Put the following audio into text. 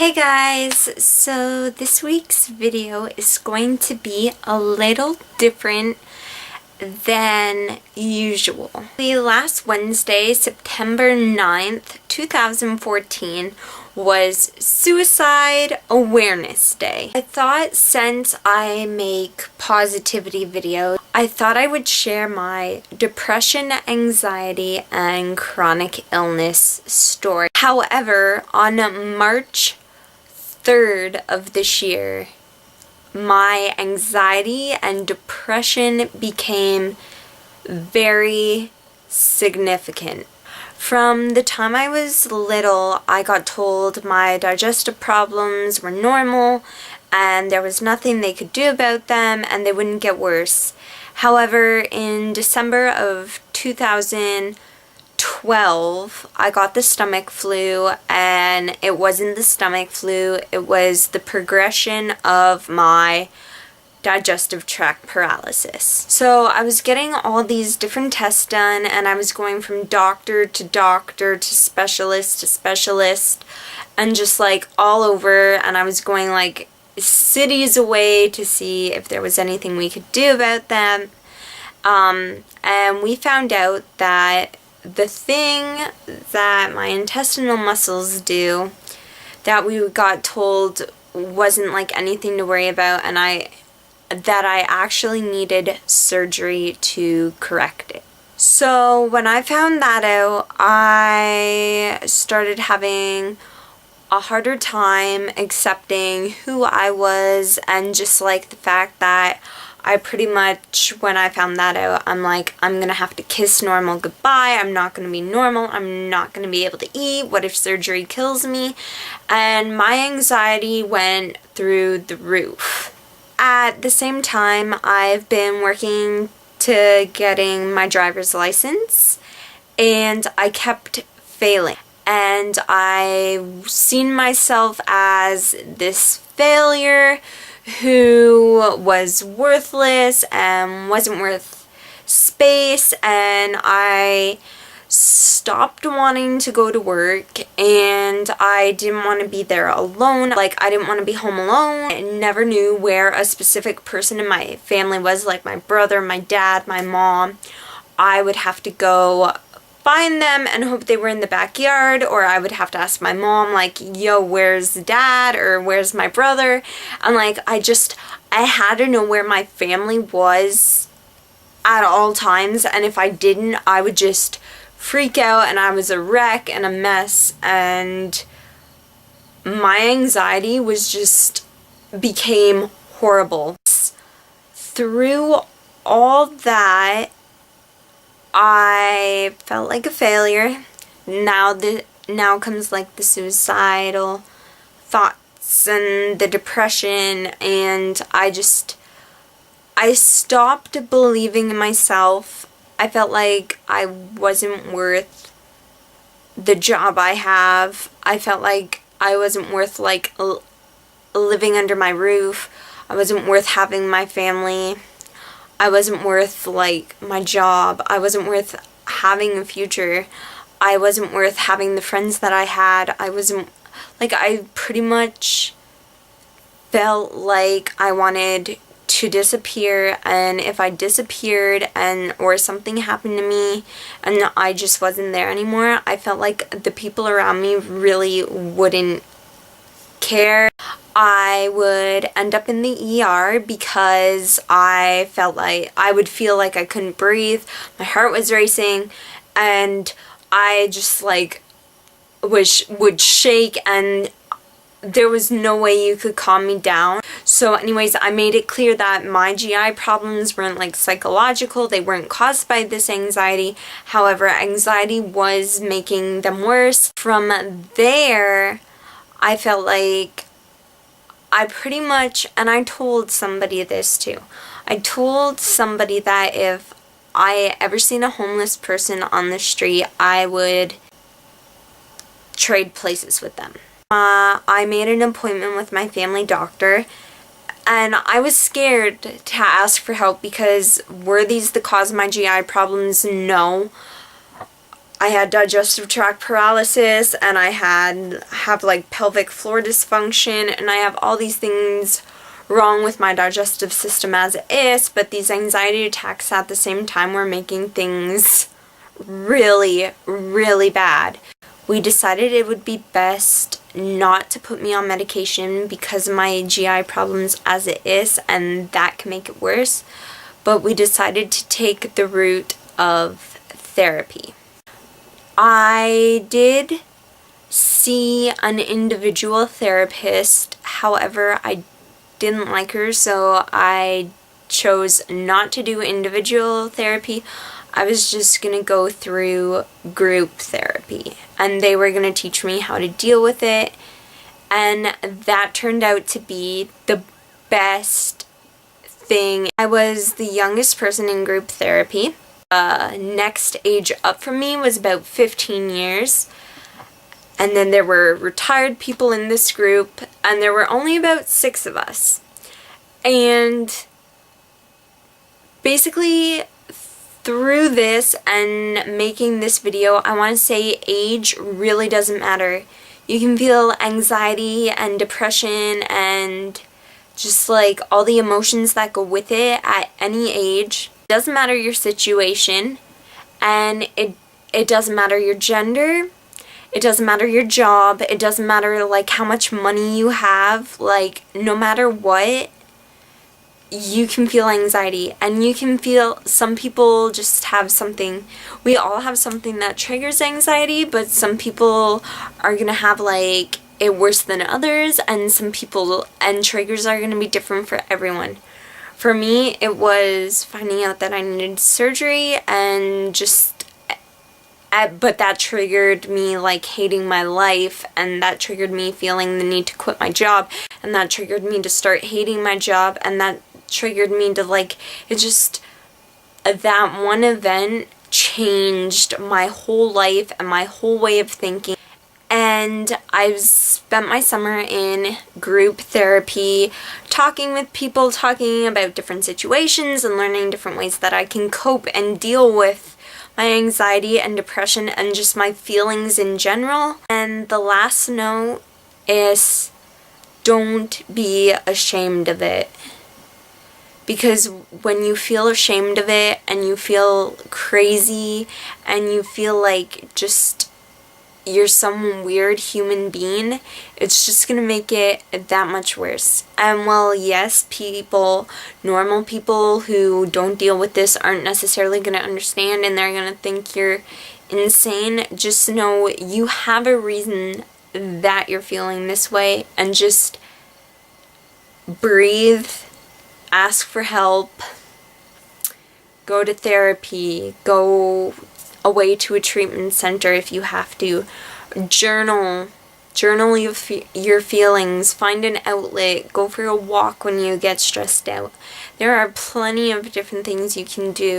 Hey guys, so this week's video is going to be a little different than usual. Last Wednesday, September 9th, 2014 was Suicide Awareness Day. I thought since I make positivity videos, I thought I would share my depression, anxiety, and chronic illness story. However, on March 3rd of this year, my anxiety and depression became very significant. From the time I was little, I got told my digestive problems were normal and there was nothing they could do about them and they wouldn't get worse. However, in December of 2012, I got the stomach flu, and it wasn't the stomach flu, it was the progression of my digestive tract paralysis. So I was getting all these different tests done, and I was going from doctor to doctor to specialist and just like all over, and I was going like cities away to see if there was anything we could do about them. And we found out that the thing that my intestinal muscles do that we got told wasn't like anything to worry about, and that I actually needed surgery to correct it. So when I found that out, I started having a harder time accepting who I was, and just like the fact that I pretty much, when I found that out, I'm like, I'm gonna have to kiss normal goodbye. I'm not gonna be normal. I'm not gonna be able to eat. What if surgery kills me? And my anxiety went through the roof. At the same time, I've been working to getting my driver's license, and I kept failing. And I seen myself as this failure who was worthless and wasn't worth space, and I stopped wanting to go to work, and I didn't want to be there alone. Like, I didn't want to be home alone. I never knew where a specific person in my family was, like my brother, my dad, my mom. I would have to go find them and hope they were in the backyard, or I would have to ask my mom, like, yo, where's dad, or where's my brother? And like, I had to know where my family was at all times, and if I didn't, I would just freak out, and I was a wreck and a mess, and my anxiety became horrible. Through all that, I felt like a failure. Now comes like the suicidal thoughts and the depression, and I stopped believing in myself. I felt like I wasn't worth the job I have. I felt like I wasn't worth like living under my roof. I wasn't worth having my family. I wasn't worth like my job. I wasn't worth having a future. I wasn't worth having the friends that I had. I pretty much felt like I wanted to disappear, and if I disappeared or something happened to me and I just wasn't there anymore, I felt like the people around me really wouldn't care. I would end up in the ER because I felt like I would feel like I couldn't breathe. My heart was racing, and I just like would shake, and there was no way you could calm me down. So anyways, I made it clear that my GI problems weren't like psychological. They weren't caused by this anxiety. However, anxiety was making them worse. From there, I felt like I pretty much, and I told somebody this too, I told somebody that if I ever seen a homeless person on the street, I would trade places with them. I made an appointment with my family doctor, and I was scared to ask for help because were these the cause of my GI problems? No. I had digestive tract paralysis, and I have like pelvic floor dysfunction, and I have all these things wrong with my digestive system as it is, but these anxiety attacks at the same time were making things really, really bad. We decided it would be best not to put me on medication because of my GI problems as it is, and that can make it worse. But we decided to take the route of therapy. I did see an individual therapist, however, I didn't like her, so I chose not to do individual therapy. I was just going to go through group therapy, and they were going to teach me how to deal with it, and that turned out to be the best thing. I was the youngest person in group therapy. Next age up from me was about 15 years, and then there were retired people in this group, and there were only about 6 of us. And basically, through this and making this video, I want to say age really doesn't matter. You can feel anxiety and depression and just like all the emotions that go with it at any age. It doesn't matter your situation, and it doesn't matter your gender, it doesn't matter your job, it doesn't matter like how much money you have. Like, no matter what, you can feel anxiety, and you can feel, some people just have something, we all have something that triggers anxiety, but some people are gonna have like it worse than others, and some people, and triggers are gonna be different for everyone. For me, it was finding out that I needed surgery, and just, but that triggered me like hating my life, and that triggered me feeling the need to quit my job, and that triggered me to start hating my job, and that triggered me to like, it just, that one event changed my whole life and my whole way of thinking. And I've spent my summer in group therapy, talking with people, talking about different situations and learning different ways that I can cope and deal with my anxiety and depression and just my feelings in general. And the last note is, don't be ashamed of it. Because when you feel ashamed of it and you feel crazy and you feel like just you're some weird human being, it's just gonna make it that much worse. And while yes, people, normal people who don't deal with this aren't necessarily gonna understand, and they're gonna think you're insane, just know you have a reason that you're feeling this way, and just breathe, ask for help, go to therapy, go away to a treatment center if you have to, journal your feelings, find an outlet, go for a walk when you get stressed out. There are plenty of different things you can do.